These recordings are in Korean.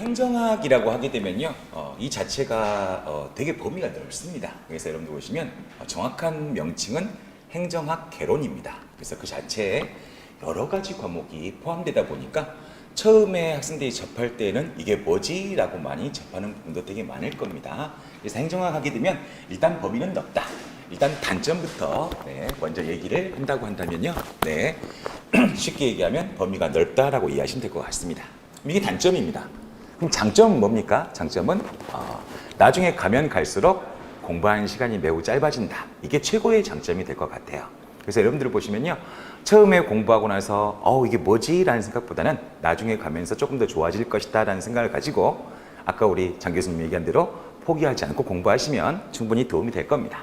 행정학이라고 하게 되면요, 이 자체가 되게 범위가 넓습니다. 그래서 여러분들 보시면 정확한 명칭은 행정학 개론입니다. 그래서 그 자체에 여러 가지 과목이 포함되다 보니까 처음에 학생들이 접할 때는 이게 뭐지? 라고 많이 접하는 부분도 되게 많을 겁니다. 그래서 행정학 하게 되면 일단 범위는 넓다. 일단 단점부터 먼저 얘기를 한다고 한다면요. 쉽게 얘기하면 범위가 넓다라고 이해하시면 될 것 같습니다. 이게 단점입니다. 그럼 장점은 뭡니까? 장점은 나중에 가면 갈수록 공부하는 시간이 매우 짧아진다. 이게 최고의 장점이 될 것 같아요. 그래서 여러분들 보시면요. 처음에 공부하고 나서 이게 뭐지? 라는 생각보다는 나중에 가면서 조금 더 좋아질 것이다 라는 생각을 가지고 아까 우리 장 교수님 얘기한 대로 포기하지 않고 공부하시면 충분히 도움이 될 겁니다.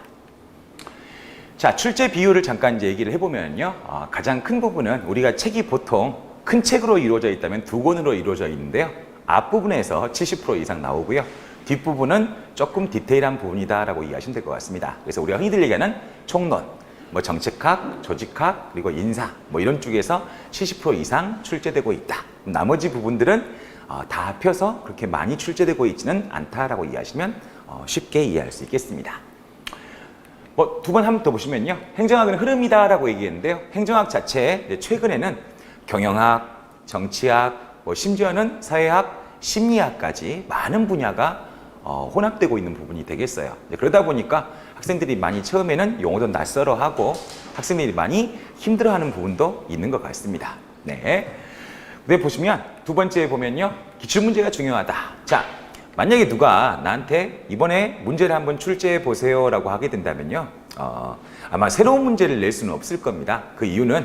자, 출제 비율을 잠깐 이제 얘기를 해보면요. 가장 큰 부분은 우리가 책이 보통 큰 책으로 이루어져 있다면 2권으로 이루어져 있는데요. 앞부분에서 70% 이상 나오고요. 뒷부분은 조금 디테일한 부분이다라고 이해하시면 될 것 같습니다. 그래서 우리가 흔히들 얘기하는 총론, 정책학, 조직학, 그리고 인사 이런 쪽에서 70% 이상 출제되고 있다. 나머지 부분들은 다 합혀서 그렇게 많이 출제되고 있지는 않다라고 이해하시면 쉽게 이해할 수 있겠습니다. 두 번 한 번 더 보시면요. 행정학은 흐름이다라고 얘기했는데요. 행정학 자체에 최근에는 경영학, 정치학, 심지어는 사회학, 심리학까지 많은 분야가 혼합되고 있는 부분이 되겠어요. 그러다 보니까 학생들이 많이 처음에는 용어도 낯설어하고 학생들이 많이 힘들어하는 부분도 있는 것 같습니다. 근데 보시면 두 번째 보면요. 기출문제가 중요하다. 자, 만약에 누가 나한테 이번에 문제를 한번 출제해 보세요 라고 하게 된다면요. 아마 새로운 문제를 낼 수는 없을 겁니다. 그 이유는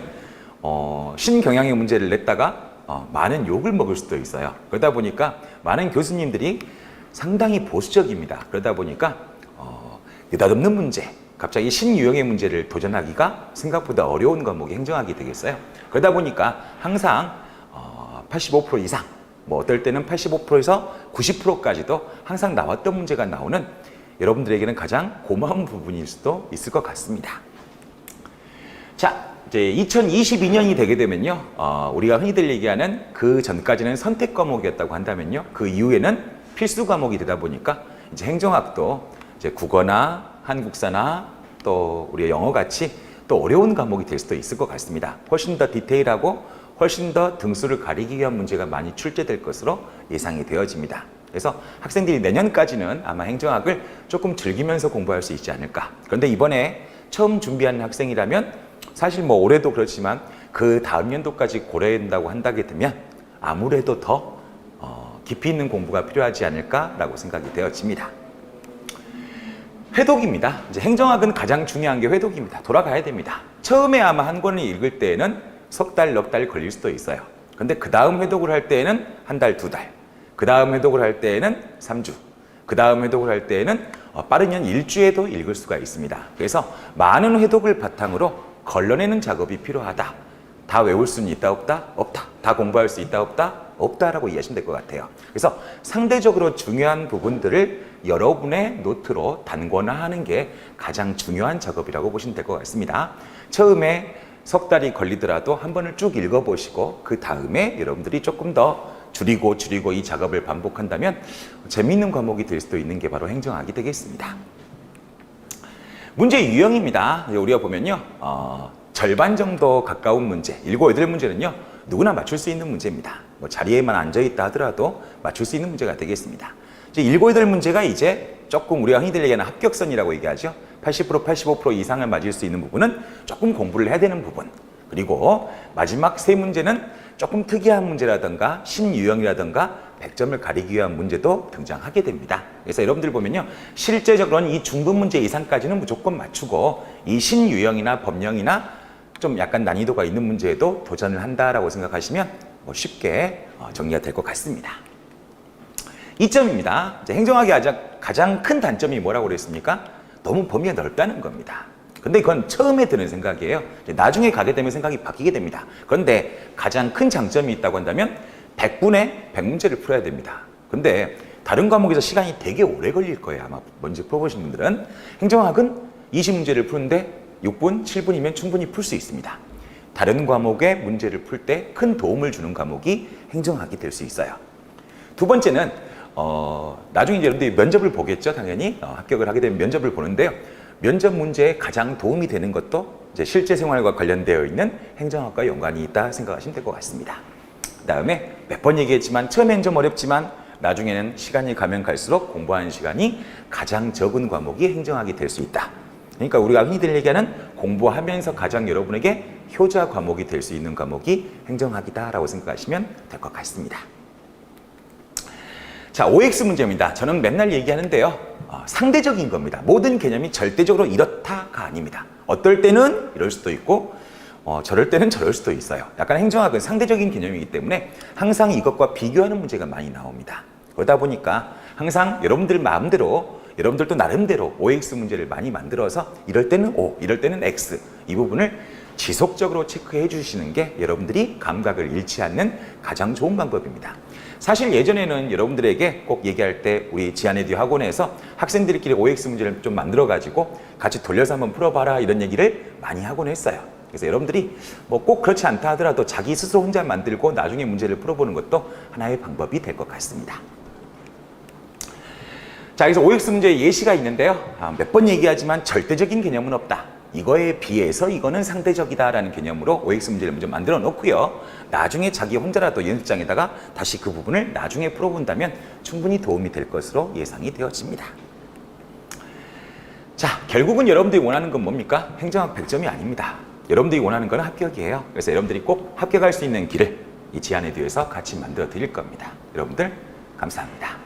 신경향의 문제를 냈다가 많은 욕을 먹을 수도 있어요. 그러다 보니까 많은 교수님들이 상당히 보수적입니다. 그러다 보니까 느닷없는 문제, 갑자기 신유형의 문제를 도전하기가 생각보다 어려운 과목이 행정학이 되겠어요. 그러다 보니까 항상 85% 이상, 어떨 때는 85%에서 90%까지도 항상 나왔던 문제가 나오는 여러분들에게는 가장 고마운 부분일 수도 있을 것 같습니다. 자, 이제 2022년이 되게 되면요. 우리가 흔히들 얘기하는 그 전까지는 선택 과목이었다고 한다면요. 그 이후에는 필수 과목이 되다 보니까 이제 행정학도 이제 국어나 한국사나 또 우리 영어 같이 또 어려운 과목이 될 수도 있을 것 같습니다. 훨씬 더 디테일하고 훨씬 더 등수를 가리기 위한 문제가 많이 출제될 것으로 예상이 되어집니다. 그래서 학생들이 내년까지는 아마 행정학을 조금 즐기면서 공부할 수 있지 않을까. 그런데 이번에 처음 준비하는 학생이라면 사실 올해도 그렇지만 그 다음 연도까지 고려한다고 한다게 되면 아무래도 더 깊이 있는 공부가 필요하지 않을까라고 생각이 되어집니다. 회독입니다. 이제 행정학은 가장 중요한 게 회독입니다. 돌아가야 됩니다. 처음에 아마 한 권을 읽을 때에는 석 달, 넉 달 걸릴 수도 있어요. 근데 그 다음 회독을 할 때에는 한 달, 두 달. 그 다음 회독을 할 때에는 3주. 그 다음 회독을 할 때에는 빠르면 일주에도 읽을 수가 있습니다. 그래서 많은 회독을 바탕으로 걸러내는 작업이 필요하다. 다 외울 수는 있다, 없다? 없다. 다 공부할 수 있다, 없다? 없다라고 이해하시면 될 것 같아요. 그래서 상대적으로 중요한 부분들을 여러분의 노트로 단권화하는 게 가장 중요한 작업이라고 보시면 될 것 같습니다. 처음에 석 달이 걸리더라도 한 번을 쭉 읽어보시고 그 다음에 여러분들이 조금 더 줄이고 이 작업을 반복한다면 재미있는 과목이 될 수도 있는 게 바로 행정학이 되겠습니다. 문제 유형입니다. 우리가 보면요. 절반 정도 가까운 문제, 7, 8문제는요. 누구나 맞출 수 있는 문제입니다. 자리에만 앉아있다 하더라도 맞출 수 있는 문제가 되겠습니다. 이제 7, 8문제가 이제 조금 우리가 흔히들 얘기하는 합격선이라고 얘기하죠. 80%, 85% 이상을 맞을 수 있는 부분은 조금 공부를 해야 되는 부분. 그리고 마지막 3문제는 조금 특이한 문제라든가 신유형이라든가 100점을 가리기 위한 문제도 등장하게 됩니다. 그래서 여러분들 보면요. 실제적으로는 이 중급 문제 이상까지는 무조건 맞추고 이 신유형이나 법령이나 좀 약간 난이도가 있는 문제에도 도전을 한다라고 생각하시면 쉽게 정리가 될 것 같습니다. 이점입니다. 행정학의 가장 큰 단점이 뭐라고 그랬습니까? 너무 범위가 넓다는 겁니다. 근데 이건 처음에 드는 생각이에요. 나중에 가게 되면 생각이 바뀌게 됩니다. 그런데 가장 큰 장점이 있다고 한다면 100분에 100문제를 풀어야 됩니다. 근데 다른 과목에서 시간이 되게 오래 걸릴 거예요. 아마 먼저 풀어보신 분들은. 행정학은 20문제를 푸는데 6분, 7분이면 충분히 풀 수 있습니다. 다른 과목의 문제를 풀 때 큰 도움을 주는 과목이 행정학이 될 수 있어요. 두 번째는 나중에 이제 여러분들이 면접을 보겠죠. 당연히 합격을 하게 되면 면접을 보는데요. 면접 문제에 가장 도움이 되는 것도 이제 실제 생활과 관련되어 있는 행정학과 연관이 있다 생각하시면 될 것 같습니다. 그 다음에 몇 번 얘기했지만 처음엔 좀 어렵지만 나중에는 시간이 가면 갈수록 공부하는 시간이 가장 적은 과목이 행정학이 될 수 있다. 그러니까 우리가 흔히들 얘기하는 공부하면서 가장 여러분에게 효자 과목이 될 수 있는 과목이 행정학이다라고 생각하시면 될 것 같습니다. 자, OX 문제입니다. 저는 맨날 얘기하는데요. 상대적인 겁니다. 모든 개념이 절대적으로 이렇다가 아닙니다. 어떨 때는 이럴 수도 있고 저럴 때는 저럴 수도 있어요. 약간 행정학은 상대적인 개념이기 때문에 항상 이것과 비교하는 문제가 많이 나옵니다. 그러다 보니까 항상 여러분들 마음대로 여러분들도 나름대로 OX 문제를 많이 만들어서 이럴 때는 O, 이럴 때는 X 이 부분을 지속적으로 체크해 주시는 게 여러분들이 감각을 잃지 않는 가장 좋은 방법입니다. 사실 예전에는 여러분들에게 꼭 얘기할 때 우리 지안에듀 학원에서 학생들끼리 OX 문제를 좀 만들어 가지고 같이 돌려서 한번 풀어봐라 이런 얘기를 많이 하곤 했어요. 그래서 여러분들이 뭐 꼭 그렇지 않다 하더라도 자기 스스로 혼자 만들고 나중에 문제를 풀어보는 것도 하나의 방법이 될 것 같습니다. 자, 여기서 OX 문제의 예시가 있는데요. 몇 번 얘기하지만 절대적인 개념은 없다. 이거에 비해서 이거는 상대적이다라는 개념으로 OX 문제를 먼저 만들어 놓고요. 나중에 자기 혼자라도 연습장에다가 다시 그 부분을 나중에 풀어본다면 충분히 도움이 될 것으로 예상이 되어집니다. 자, 결국은 여러분들이 원하는 건 뭡니까? 행정학 100점이 아닙니다. 여러분들이 원하는 건 합격이에요. 그래서 여러분들이 꼭 합격할 수 있는 길을 이 지안에듀에서 같이 만들어 드릴 겁니다. 여러분들 감사합니다.